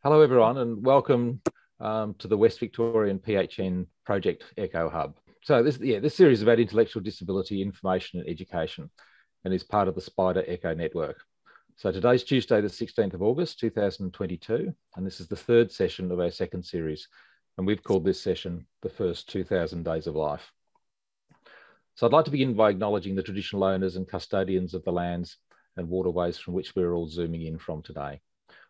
Hello everyone and welcome to the West Victorian PHN Project Echo Hub. So this series is about intellectual disability information and education and is part of the SPIDAH Echo network. So today's Tuesday the 16th of August 2022 and this is the third session of our second series, and we've called this session the first 2000 days of life. So I'd like to begin by acknowledging the traditional owners and custodians of the lands and waterways from which we're all zooming in from today.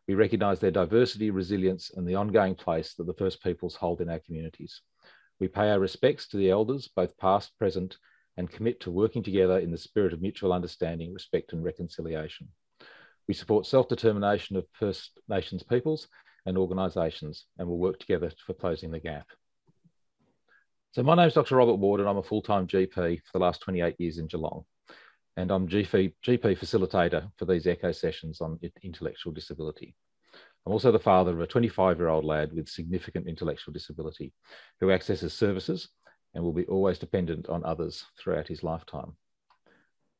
We recognise their diversity, resilience, and the ongoing place that the First Peoples hold in our communities. We pay our respects to the elders, both past, present, and commit to working together in the spirit of mutual understanding, respect, and reconciliation. We support self-determination of First Nations peoples and organisations, and will work together for closing the gap. So my name is Dr. Robert Ward, and I'm a full-time GP for the last 28 years in Geelong. And I'm GP facilitator for these echo sessions on intellectual disability. I'm also the father of a 25-year-old lad with significant intellectual disability who accesses services and will be always dependent on others throughout his lifetime.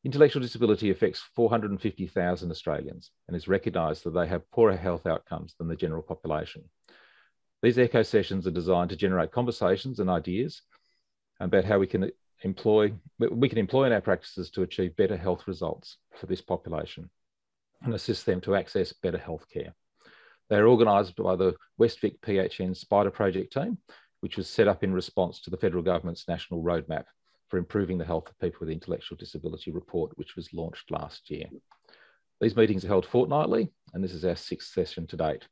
Intellectual disability affects 450,000 Australians and is recognised that they have poorer health outcomes than the general population. These echo sessions are designed to generate conversations and ideas about how we can employ in our practices to achieve better health results for this population and assist them to access better health care. They are organised by the West Vic PHN SPIDAH project team, which was set up in response to the federal government's national roadmap for improving the health of people with intellectual disability report, which was launched last year. These meetings are held fortnightly, and this is our 6th session to date.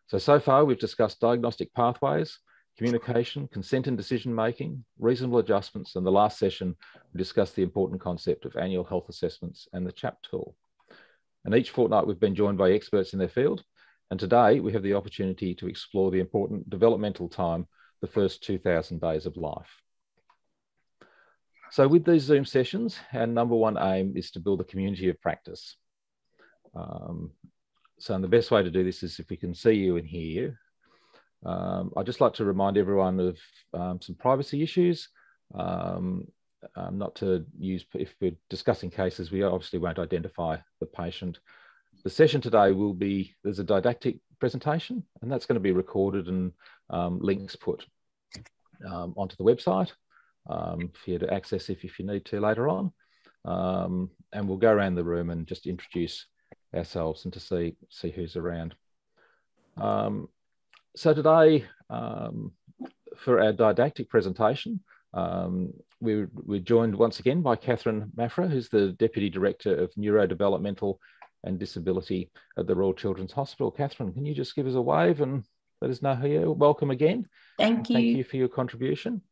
So far we've discussed diagnostic pathways, communication, consent and decision-making, reasonable adjustments, and the last session we discussed the important concept of annual health assessments and the CHAP tool. And each fortnight we've been joined by experts in their field, and today we have the opportunity to explore the important developmental time, the first 2000 days of life. So with these Zoom sessions, our number one aim is to build a community of practice. So the best way to do this is if we can see you and hear you. I'd just like to remind everyone of some privacy issues, not to use, if we're discussing cases, we obviously won't identify the patient. The session today will be, there's a didactic presentation, and that's going to be recorded and links put onto the website for you to access if you need to later on. And we'll go around the room and just introduce ourselves and to see who's around. So today, for our didactic presentation, we're joined once again by Catherine Marraffa, who's the Deputy Director of Neurodevelopmental and Disability at the Royal Children's Hospital. Catherine, can you just give us a wave and let us know who you are? Welcome again. Thank you. Thank you for your contribution.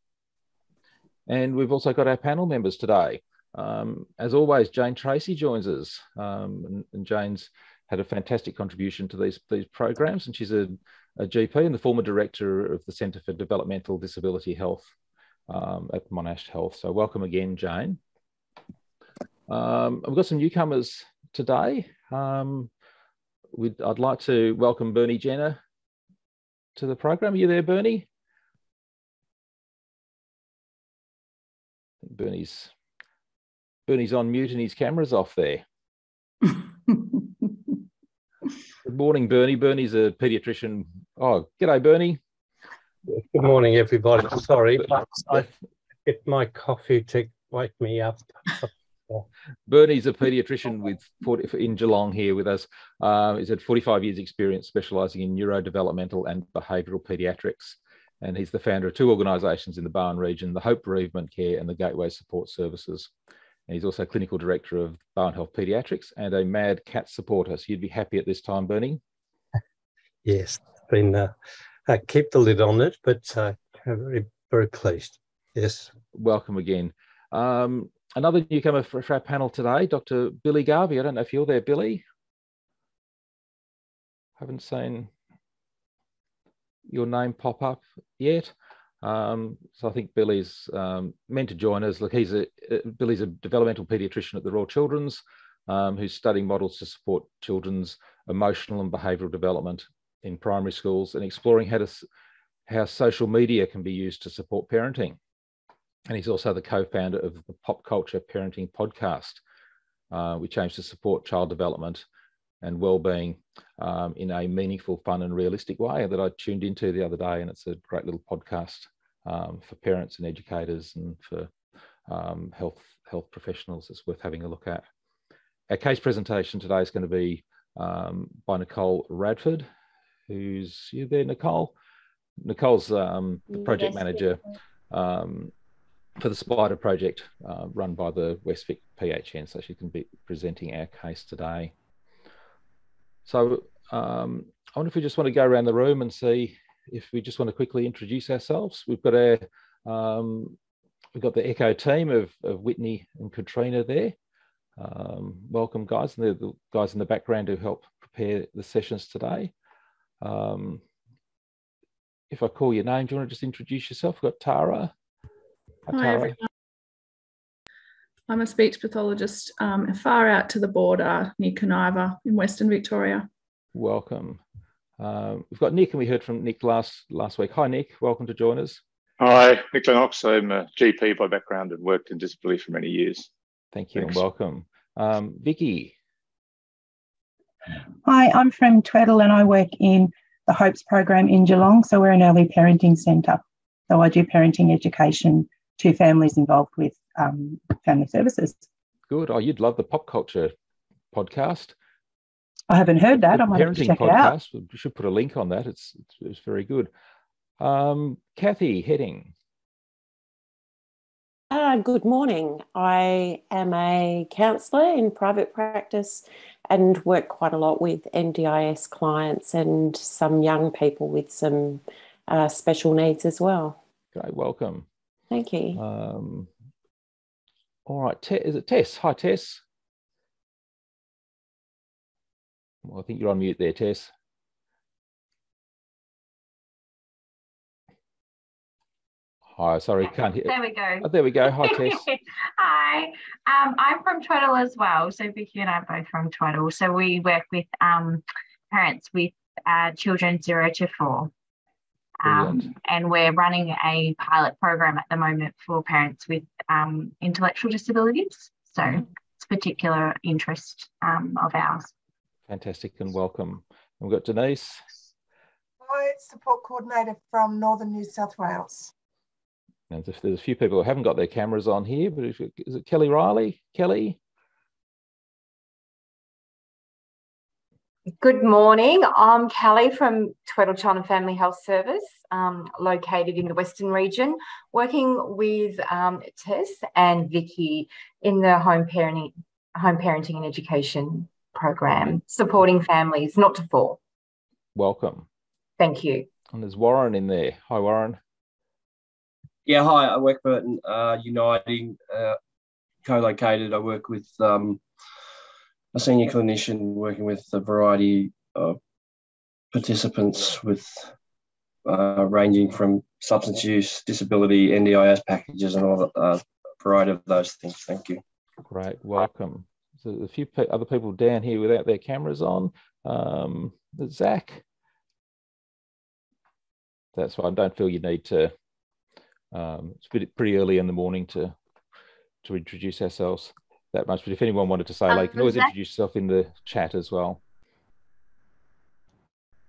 And we've also got our panel members today. As always, Tracy joins us, and Jane's had a fantastic contribution to these programs, and she's a GP and the former director of the Centre for Developmental Disability Health at Monash Health. So welcome again, Jane. We've got some newcomers today. I'd like to welcome Bernie Jenner to the program. Are you there, Bernie? I think Bernie's on mute and his camera's off there. Good morning, Bernie. Bernie's a paediatrician. Oh, g'day, Bernie. Good morning, everybody. Sorry, but I get my coffee to wake me up. Bernie's a paediatrician in Geelong here with us. He's had 45 years experience specialising in neurodevelopmental and behavioural paediatrics. And he's the founder of 2 organisations in the Barwon region, the Hope Bereavement Care and the Gateway Support Services. And he's also clinical director of Barwon Health Paediatrics and a mad cat supporter. So you'd be happy at this time, Bernie? Yes, been keep the lid on it, but very, very pleased. Yes. Welcome again. Another newcomer for our panel today, Dr. Billy Garvey. I don't know if you're there, Billy. Haven't seen your name pop up yet. So I think Billy's meant to join us. Look, Billy's a developmental paediatrician at the Royal Children's, who's studying models to support children's emotional and behavioural development in primary schools and exploring how social media can be used to support parenting. And he's also the co-founder of the Pop Culture Parenting podcast, which aims to support child development and well-being in a meaningful, fun and realistic way that I tuned into the other day. And it's a great little podcast for parents and educators and for health professionals. It's worth having a look at. Our case presentation today is going to be by Nicole Radford. Who's you there, Nicole? Nicole's the project manager for the SPIDAH project run by the Westvic PHN, so she can be presenting our case today. So I wonder if we just want to go around the room and see if we just want to quickly introduce ourselves. We've got the ECHO team of Whitney and Katrina there. Welcome, guys, and they're the guys in the background who help prepare the sessions today. If I call your name, do you want to just introduce yourself? We've got Tara. Hi, everyone. I'm a speech pathologist far out to the border near Coniva in Western Victoria. Welcome. We've got Nick, and we heard from Nick last week. Hi, Nick. Welcome to join us. Hi, Nick Lennox. I'm a GP by background and worked in disability for many years. Thank you. Thanks. And welcome. Vicky. Hi, I'm from Tweddle and I work in the HOPES program in Geelong. So we're an early parenting centre. So I do parenting education to families involved with family services. Good. Oh, you'd love the pop culture podcast. I haven't heard that. I might have to check it out. We should put a link on that. It's very good. Kathy Heading. Good morning. I am a counsellor in private practice and work quite a lot with NDIS clients and some young people with some special needs as well. Great, welcome. Thank you. All right, is it Tess? Hi, Tess. Well, I think you're on mute there, Tess. Hi, sorry, can't hear. There we go. Oh, there we go. Hi, Tess. Hi, I'm from Tweddle as well. So Vicky and I are both from Tweddle. So we work with parents with children 0 to 4. And we're running a pilot program at the moment for parents with intellectual disabilities. So it's a particular interest of ours. Fantastic and welcome. And we've got Denise. Hi, support coordinator from Northern New South Wales. And there's a few people who haven't got their cameras on here, but is it Kelly Riley? Kelly? Good morning. I'm Kelly from Tweddle Child and Family Health Service, located in the Western region, working with Tess and Vicky in the home parenting and education program, supporting families 0 to 4. Welcome. Thank you. And there's Warren in there. Hi, Warren. Yeah, hi. I work for Uniting, co-located. I work with a senior clinician working with a variety of participants with ranging from substance use, disability, NDIS packages, and all a variety of those things. Thank you. Great, welcome. So a few other people down here without their cameras on. Zach. That's why I don't feel you need to. It's pretty early in the morning to introduce ourselves that much, but if anyone wanted to say, you can always introduce yourself in the chat as well.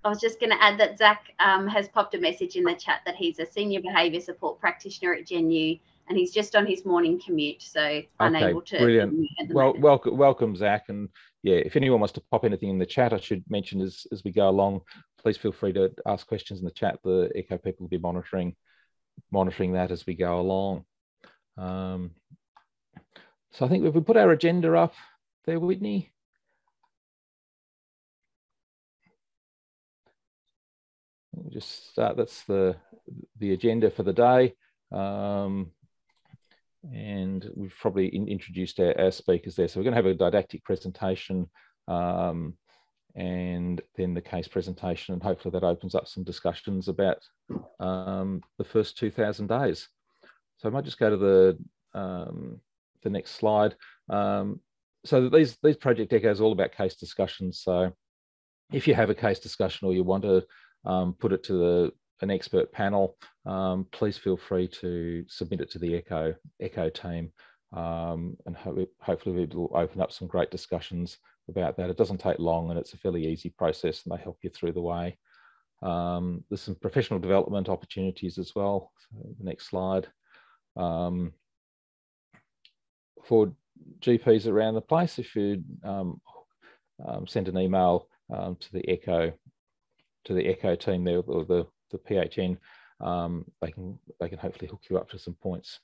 I was just going to add that Zach has popped a message in the chat that he's a senior behaviour support practitioner at GenU, and he's just on his morning commute, so unable to. Brilliant. Well, welcome, Zach. And yeah, if anyone wants to pop anything in the chat, I should mention as we go along, please feel free to ask questions in the chat. The ECHO people will be monitoring that as we go along. So I think if we put our agenda up there, Whitney. We'll just start. That's the agenda for the day. And we've probably introduced our speakers there. So we're going to have a didactic presentation and then the case presentation, and hopefully that opens up some discussions about the first 2,000 days. So I might just go to the next slide. So these project echoes is all about case discussions. So if you have a case discussion or you want to put it to an expert panel, please feel free to submit it to the ECHO team, and hopefully it will open up some great discussions about that. It doesn't take long, and it's a fairly easy process, and they help you through the way. There's some professional development opportunities as well. So the next slide. For GPs around the place, if you send an email to the ECHO team there, or the PHN, they can hopefully hook you up to some points.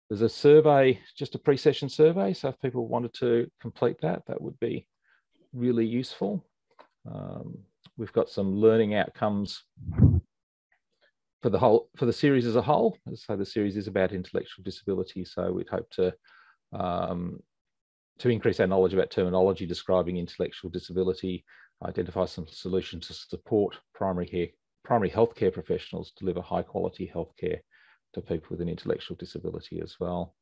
There's a survey, just a pre-session survey, so if people wanted to complete that, that would be really useful. We've got some learning outcomes for the series as a whole. So the series is about intellectual disability, so we'd hope to increase our knowledge about terminology describing intellectual disability, identify some solutions to support primary healthcare professionals to deliver high quality healthcare to people with an intellectual disability as well.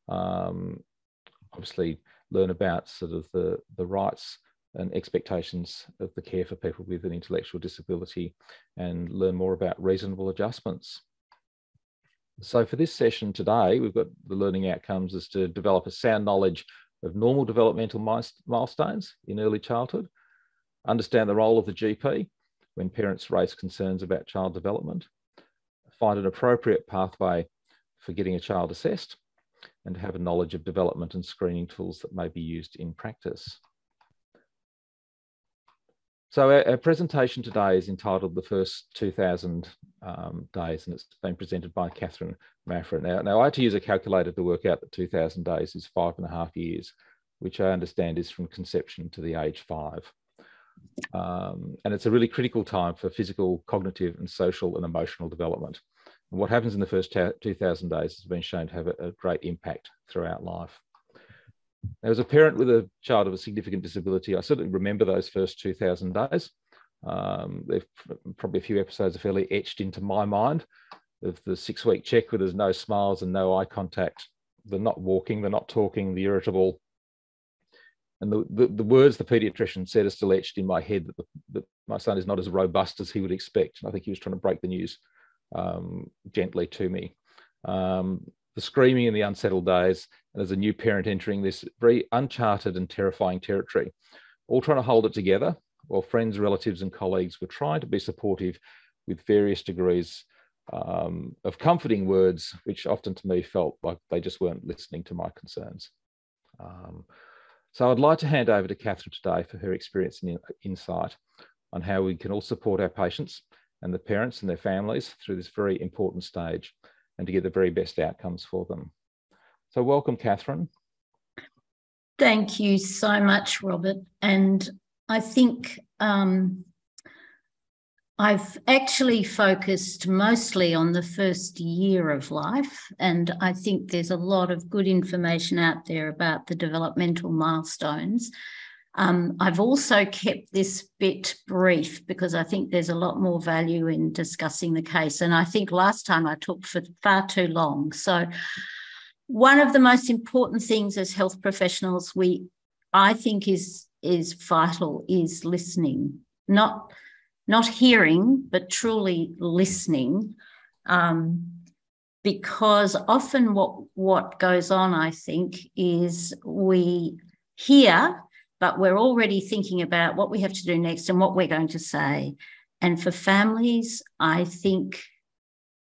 Obviously learn about sort of the rights and expectations of the care for people with an intellectual disability, and learn more about reasonable adjustments. So for this session today, we've got the learning outcomes is to develop a sound knowledge of normal developmental milestones in early childhood, understand the role of the GP when parents raise concerns about child development, find an appropriate pathway for getting a child assessed, and have a knowledge of development and screening tools that may be used in practice. So our presentation today is entitled The First 2000 Days, and it's been presented by Catherine Marraffa. Now I had to use a calculator to work out that 2000 days is 5.5 years, which I understand is from conception to the age 5. And it's a really critical time for physical, cognitive, and social and emotional development. And what happens in the first 2000 days has been shown to have a great impact throughout life. Now, as a parent with a child of a significant disability, I certainly remember those first 2000 days. There's probably a few episodes are fairly etched into my mind of the 6-week check where there's no smiles and no eye contact, the not walking, the not talking, the irritable. And the words the paediatrician said are still etched in my head that my son is not as robust as he would expect. And I think he was trying to break the news gently to me. The screaming in the unsettled days, and as a new parent entering this very uncharted and terrifying territory, all trying to hold it together while friends, relatives and colleagues were trying to be supportive with various degrees of comforting words, which often to me felt like they just weren't listening to my concerns. So I'd like to hand over to Catherine today for her experience and insight on how we can all support our patients and the parents and their families through this very important stage and to get the very best outcomes for them. So welcome, Catherine. Thank you so much, Robert. And I think I've actually focused mostly on the first year of life, and I think there's a lot of good information out there about the developmental milestones. I've also kept this bit brief because I think there's a lot more value in discussing the case. And I think last time I talked for far too long. So one of the most important things as health professionals I think is vital is listening, not hearing, but truly listening. Because often what goes on, I think, is we hear, but we're already thinking about what we have to do next and what we're going to say. And for families, I think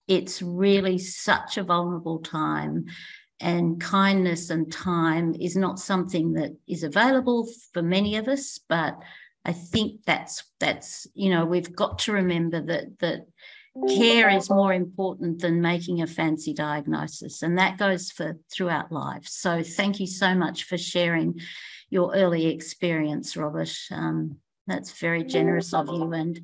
it's really such a vulnerable time, and kindness and time is not something that is available for many of us, but I think that's we've got to remember that care is more important than making a fancy diagnosis, and that goes for throughout life. So thank you so much for sharing your early experience, Robert. That's very generous of you. And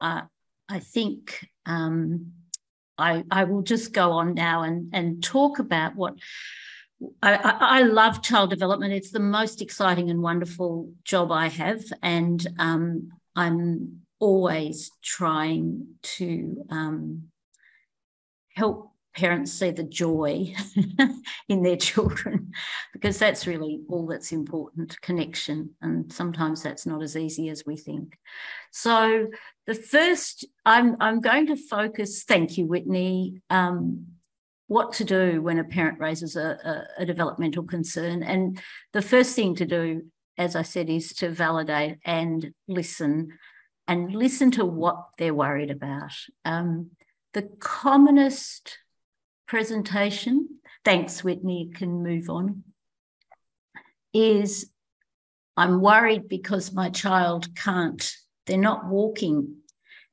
I think I will just go on now and talk about what I love child development. It's the most exciting and wonderful job I have. And I'm always trying to help parents see the joy in their children, because that's really all that's important, connection. And sometimes that's not as easy as we think. So the first, I'm going to focus, thank you, Whitney, what to do when a parent raises a developmental concern. And the first thing to do as I said, is to validate and listen to what they're worried about. The commonest presentation, thanks Whitney, you can move on, is I'm worried because my child can't, they're not walking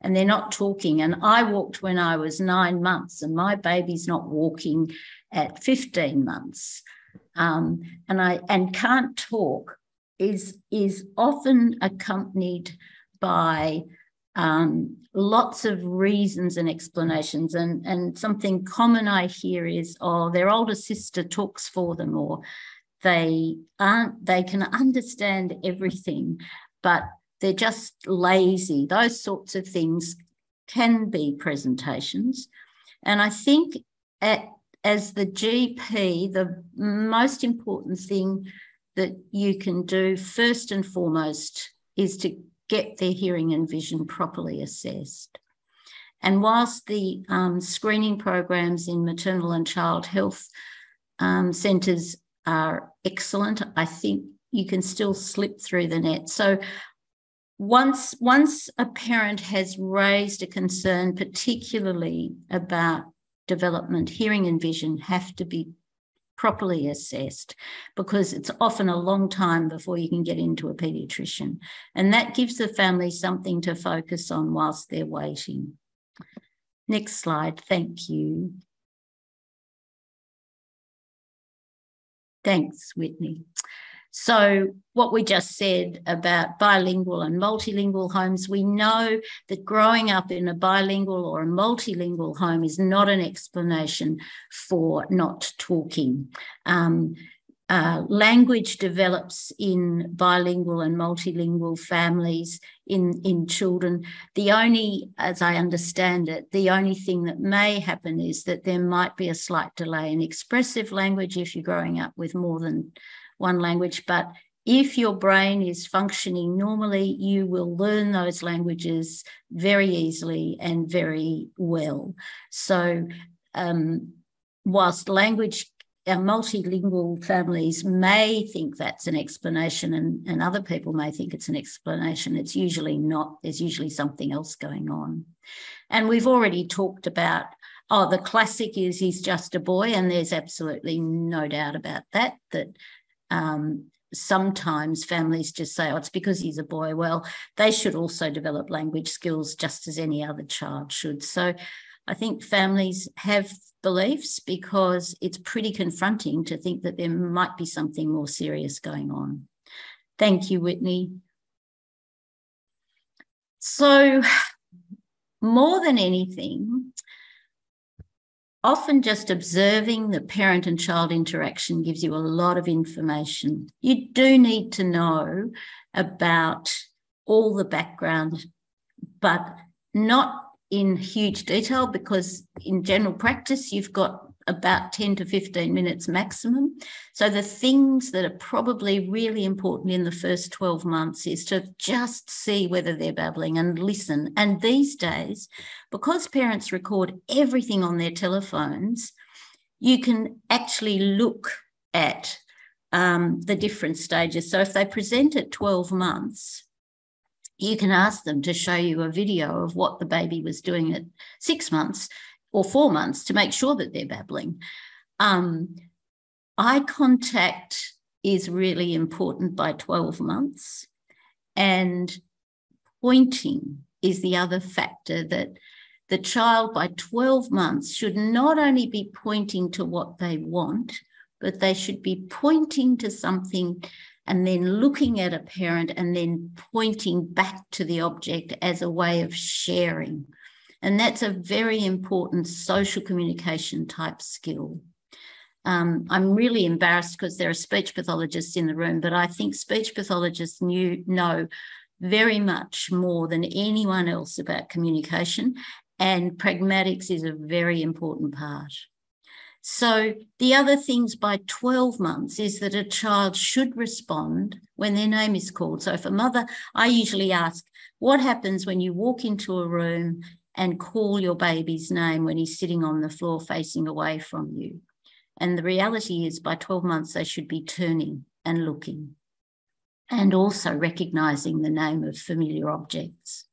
and they're not talking. And I walked when I was 9 months and my baby's not walking at 15 months. And can't talk is often accompanied by lots of reasons and explanations. And something common I hear is, oh, their older sister talks for them, or they can understand everything, but they're just lazy. Those sorts of things can be presentations. And I think as the GP, the most important thing that you can do first and foremost is to get their hearing and vision properly assessed. And whilst the screening programs in maternal and child health centres are excellent, I think you can still slip through the net. So once a parent has raised a concern, particularly about development, hearing and vision have to be properly assessed, because it's often a long time before you can get into a paediatrician. And that gives the family something to focus on whilst they're waiting. Next slide, thank you. Thanks, Whitney. So what we just said about bilingual and multilingual homes, we know that growing up in a bilingual or a multilingual home is not an explanation for not talking. Language develops in bilingual and multilingual families in children. The only, as I understand it, the only thing that may happen is that there might be a slight delay in expressive language if you're growing up with more than one language. But if your brain is functioning normally, you will learn those languages very easily and very well. So whilst multilingual families may think that's an explanation and other people may think it's an explanation, it's usually not. There's usually something else going on. And we've already talked about, the classic is he's just a boy, and there's absolutely no doubt about that, sometimes families just say, it's because he's a boy. Well, they should also develop language skills just as any other child should. So I think families have beliefs because it's pretty confronting to think that there might be something more serious going on. Thank you, Whitney. So more than anything, often just observing the parent and child interaction gives you a lot of information. You do need to know about all the background, but not in huge detail, because in general practice, you've got about 10 to 15 minutes maximum. So the things that are probably really important in the first 12 months is to just see whether they're babbling and listen. And these days, because parents record everything on their telephones, you can actually look at the different stages. So if they present at 12 months, you can ask them to show you a video of what the baby was doing at 6 months or 4 months to make sure that they're babbling. Eye contact is really important by 12 months, and pointing is the other factor, that the child by 12 months should not only be pointing to what they want, but they should be pointing to something and then looking at a parent and then pointing back to the object as a way of sharing. And that's a very important social communication type skill. I'm really embarrassed because there are speech pathologists in the room, but I think speech pathologists know very much more than anyone else about communication, and pragmatics is a very important part. So the other things by 12 months is that a child should respond when their name is called. So if a mother, I usually ask, what happens when you walk into a room and call your baby's name when he's sitting on the floor facing away from you? And the reality is by 12 months, they should be turning and looking. and also recognising the name of familiar objects.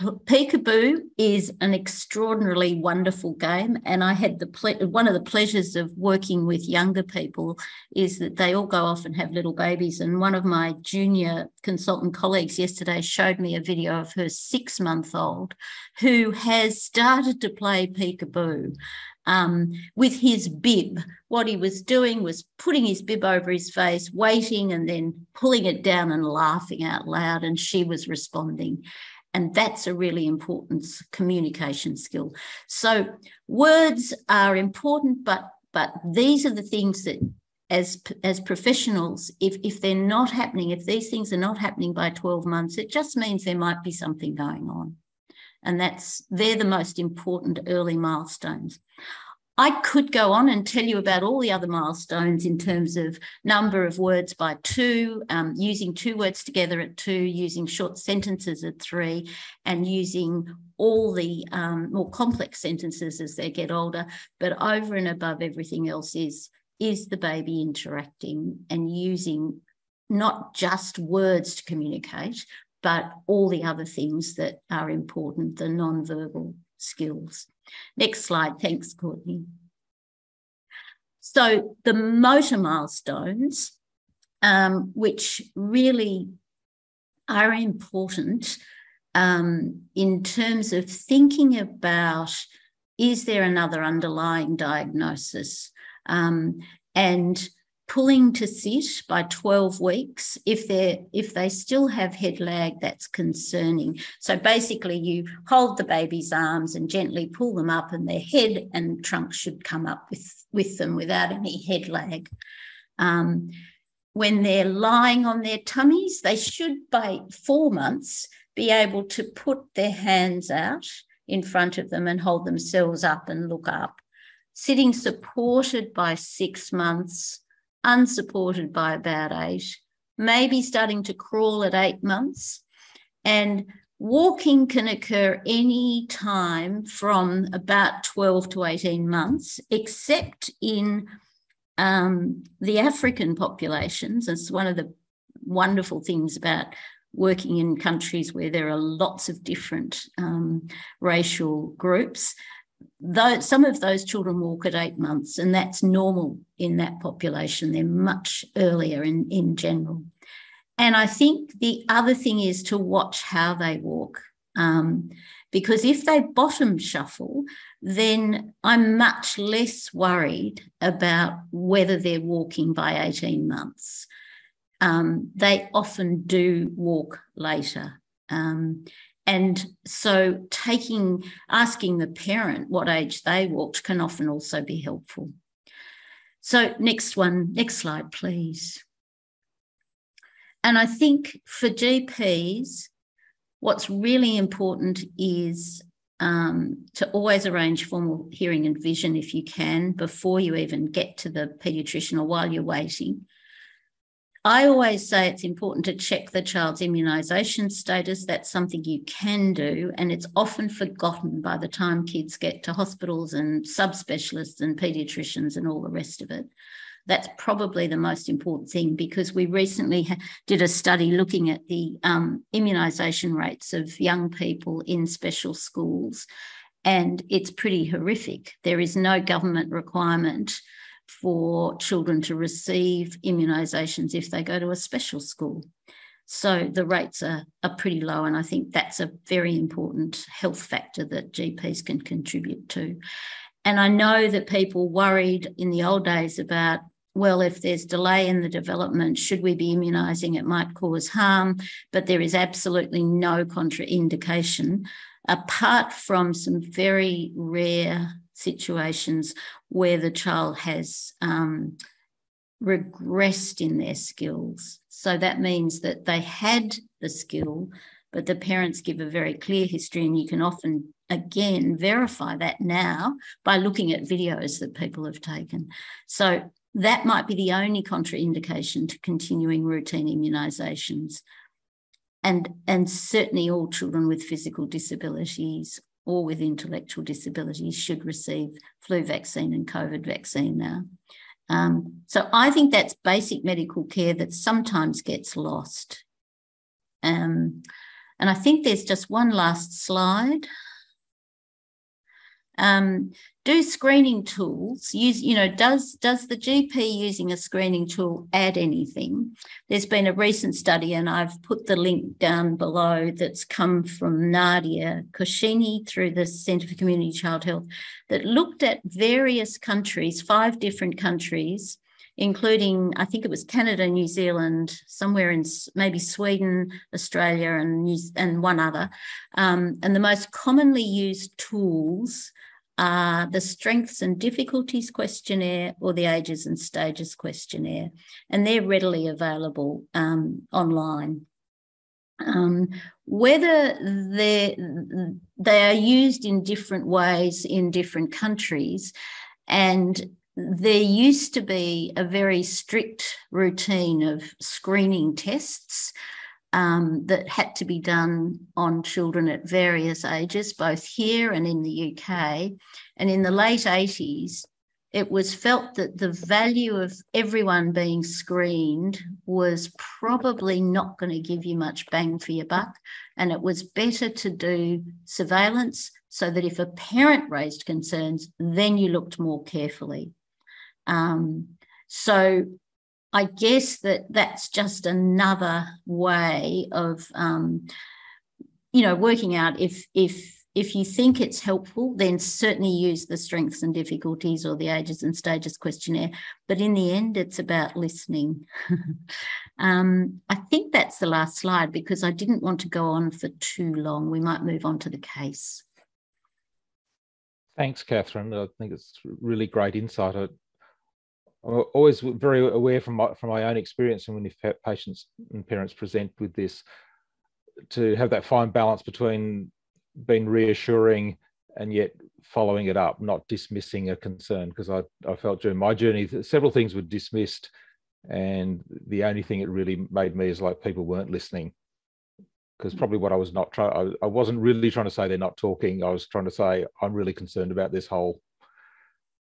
Peekaboo is an extraordinarily wonderful game, and I had one of the pleasures of working with younger people is that they all go off and have little babies, and one of my junior consultant colleagues yesterday showed me a video of her 6-month-old who has started to play peekaboo with his bib. What he was doing was putting his bib over his face, waiting, and then pulling it down and laughing out loud, and she was responding. And that's a really important communication skill. So words are important, but these are the things that as professionals, if they're not happening, if these things are not happening by 12 months, it just means there might be something going on. And they're the most important early milestones. I could go on and tell you about all the other milestones in terms of number of words by 2, using 2 words together at 2, using short sentences at 3, and using all the more complex sentences as they get older. But over and above everything else is the baby interacting and using not just words to communicate, but all the other things that are important, the non-verbal skills. Next slide. Thanks, Courtney. So the motor milestones, which really are important in terms of thinking about, is there another underlying diagnosis? And pulling to sit by 12 weeks, if they still have head lag, that's concerning. So basically you hold the baby's arms and gently pull them up, and their head and trunk should come up with them without any head lag. When they're lying on their tummies, they should by 4 months be able to put their hands out in front of them and hold themselves up and look up. Sitting supported by 6 months, unsupported by about 8, maybe starting to crawl at 8 months. And walking can occur any time from about 12 to 18 months, except in the African populations. It's one of the wonderful things about working in countries where there are lots of different racial groups. Though some of those children walk at 8 months, and that's normal in that population. They're much earlier in general. And I think the other thing is to watch how they walk, because if they bottom shuffle, then I'm much less worried about whether they're walking by 18 months. They often do walk later. And so asking the parent what age they walked can often also be helpful. So next slide, please. And I think for GPs, what's really important is to always arrange formal hearing and vision if you can, before you even get to the paediatrician or while you're waiting. I always say it's important to check the child's immunisation status. That's something you can do, and it's often forgotten by the time kids get to hospitals and subspecialists and paediatricians and all the rest of it. That's probably the most important thing, because we recently did a study looking at the immunisation rates of young people in special schools, and it's pretty horrific. There is no government requirement for children to receive immunisations if they go to a special school. So the rates are pretty low, and I think that's a very important health factor that GPs can contribute to. And I know that people worried in the old days about, well, if there's delay in the development, should we be immunising? It might cause harm, but there is absolutely no contraindication, apart from some very rare situations where the child has regressed in their skills. So that means that they had the skill, but the parents give a very clear history, and you can often, again, verify that now by looking at videos that people have taken. So that might be the only contraindication to continuing routine immunisations. And certainly all children with physical disabilities or with intellectual disabilities should receive flu vaccine and COVID vaccine now. So I think that's basic medical care that sometimes gets lost. And I think there's just one last slide. Do screening tools use, does the GP using a screening tool add anything? There's been a recent study, and I've put the link down below, that's come from Nadia Koshini through the Centre for Community Child Health, that looked at various countries, 5 different countries, including, I think it was Canada, New Zealand, somewhere in maybe Sweden, Australia, and one other. And the most commonly used tools are the Strengths and Difficulties Questionnaire or the Ages and Stages Questionnaire, and they're readily available online. Whether they are used in different ways in different countries, and there used to be a very strict routine of screening tests that had to be done on children at various ages, both here and in the UK. And in the late 80s, it was felt that the value of everyone being screened was probably not going to give you much bang for your buck. And it was better to do surveillance so that if a parent raised concerns, then you looked more carefully. So I guess that's just another way of, working out if you think it's helpful, then certainly use the Strengths and Difficulties or the Ages and Stages Questionnaire. But in the end, it's about listening. I think that's the last slide because I didn't want to go on for too long. We might move on to the case. Thanks, Catherine. I think it's really great insight. I'm always very aware from my own experience, and when patients and parents present with this, to have that fine balance between being reassuring and yet following it up, not dismissing a concern, because I felt during my journey several things were dismissed, and the only thing it really made me is like people weren't listening. Because probably what I was not trying, I wasn't really trying to say they're not talking. I was trying to say I'm really concerned about this whole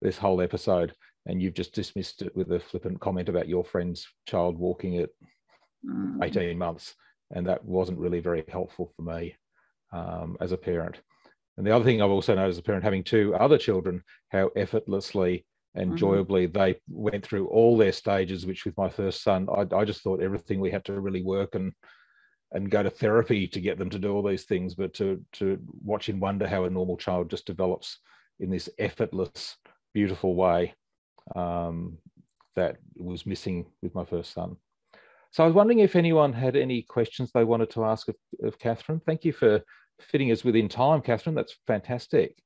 episode, and you've just dismissed it with a flippant comment about your friend's child walking at 18 months, and that wasn't really very helpful for me as a parent. And the other thing I've also noticed as a parent, having 2 other children, how effortlessly and enjoyably they went through all their stages, which with my first son, I just thought everything we had to really work and go to therapy to get them to do all these things, but to watch and wonder how a normal child just develops in this effortless, beautiful way that was missing with my first son. So I was wondering if anyone had any questions they wanted to ask of Catherine. Thank you for fitting us within time, Catherine. That's fantastic.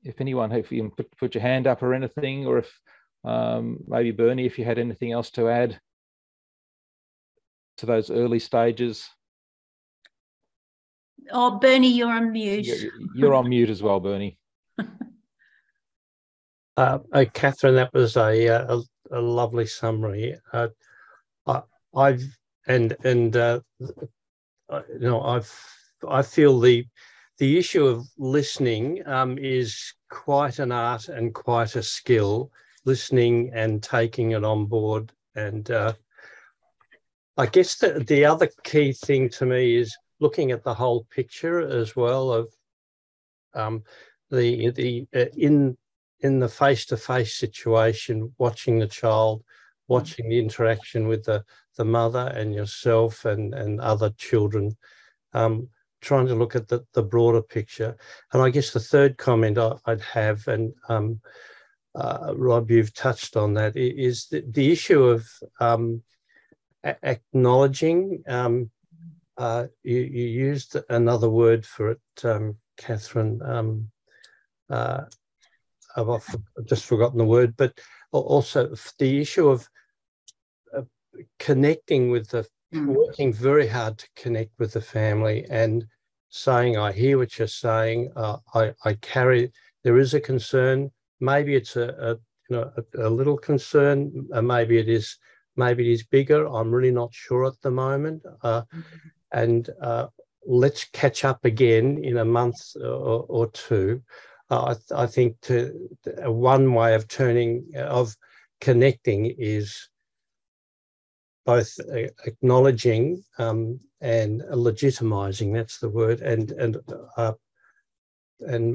If anyone, if you can put your hand up or anything, or if maybe Bernie, if you had anything else to add to those early stages. Oh, Bernie, you're on mute. You're on mute as well, Bernie. Catherine, that was a lovely summary. I feel the issue of listening is quite an art and quite a skill. Listening and taking it on board, and I guess the other key thing to me is looking at the whole picture as well of in the face-to-face situation, watching the child, watching the interaction with the mother and yourself and other children, trying to look at the broader picture. And I guess the third comment I'd have, and Rob, you've touched on that, is the issue of acknowledging. You used another word for it, Catherine. I've just forgotten the word, but also the issue of connecting with working very hard to connect with the family and saying, I hear what you're saying. I carry, there is a concern. Maybe it's a little concern. Maybe it is bigger. I'm really not sure at the moment. And let's catch up again in a month or 2. I think one way of connecting is both acknowledging and legitimising, that's the word, and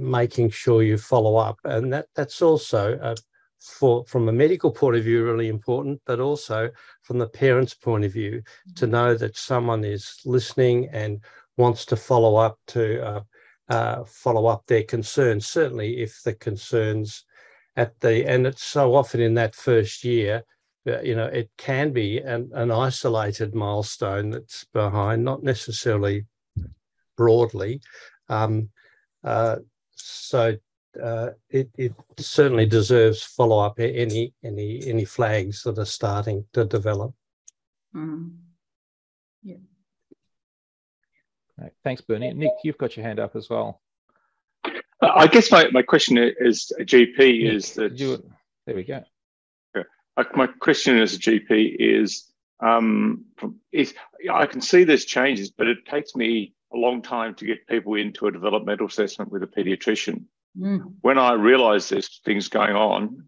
making sure you follow up. And that's also, from a medical point of view, really important, but also from the parent's point of view, to know that someone is listening and wants to follow up their concerns. Certainly if the concerns and it's so often in that first year, it can be an isolated milestone that's behind, not necessarily broadly. So it certainly deserves follow-up, any flags that are starting to develop. Yeah. Right. Thanks, Bernie. Nick, you've got your hand up as well. I guess my question as a GP Nick, is that... There we go. My question as a GP is I can see there's changes, but it takes me a long time to get people into a developmental assessment with a paediatrician. When I realise there's things going on,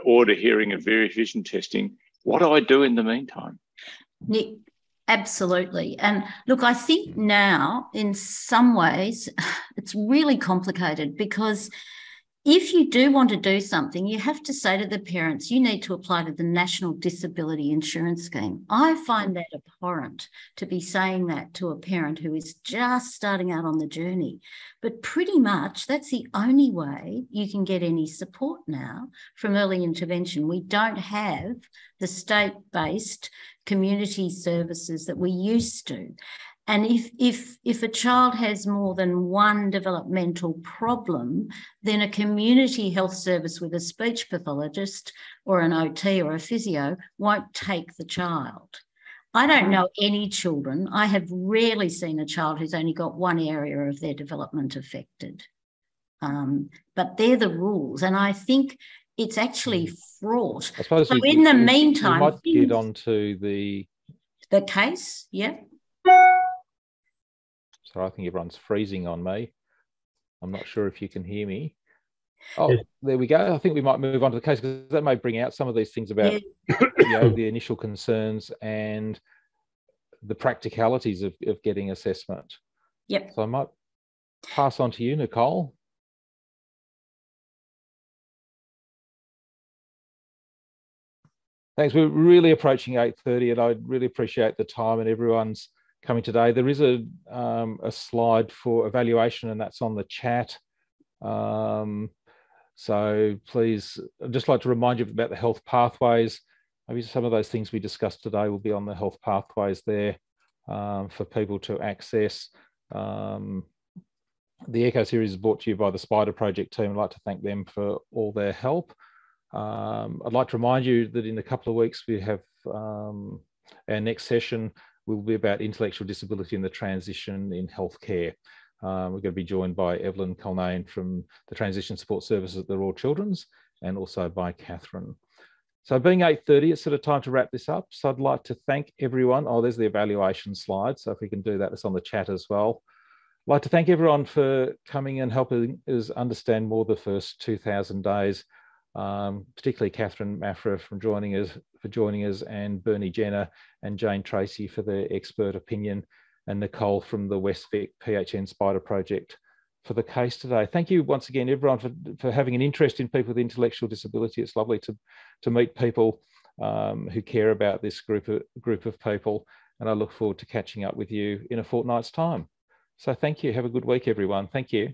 or to hearing of various vision testing, what do I do in the meantime? Nick, absolutely. And look, I think now in some ways it's really complicated, because if you do want to do something, you have to say to the parents, you need to apply to the National Disability Insurance Scheme. I find that abhorrent to be saying that to a parent who is just starting out on the journey. But pretty much that's the only way you can get any support now from early intervention. We don't have the state-based community services that we used to. And if a child has more than one developmental problem, then a community health service with a speech pathologist or an OT or a physio won't take the child. I don't know any children. I have rarely seen a child who's only got one area of their development affected. But they're the rules. And I think it's actually fraught. I suppose so in the meantime... we might get onto the case, yeah. So I think everyone's freezing on me. I'm not sure if you can hear me. Oh, there we go. I think we might move on to the case, because that may bring out some of these things about the initial concerns and the practicalities of getting assessment. Yep. So I might pass on to you, Nicole. Thanks. We're really approaching 8:30, and I really appreciate the time and everyone's coming today. There is a slide for evaluation, and that's on the chat. So please, I'd just like to remind you about the health pathways. Maybe some of those things we discussed today will be on the health pathways there for people to access. The Echo series is brought to you by the SPIDAH project team. I'd like to thank them for all their help. I'd like to remind you that in a couple of weeks we have our next session will be about intellectual disability and the transition in healthcare. We're going to be joined by Evelyn Colnane from the Transition Support Services at the Royal Children's, and also by Catherine. So being 8:30, it's sort of time to wrap this up. So I'd like to thank everyone. Oh, there's the evaluation slide. So if we can do that, it's on the chat as well. I'd like to thank everyone for coming and helping us understand more the first 2,000 days, particularly Catherine Marraffa for joining us, and Bernie Jenner and Jane Tracy for their expert opinion, and Nicole from the WVPHN SPIDAH project for the case today. Thank you once again, everyone, for having an interest in people with intellectual disability. It's lovely to meet people who care about this group of people, and I look forward to catching up with you in a fortnight's time. So thank you. Have a good week, everyone. Thank you.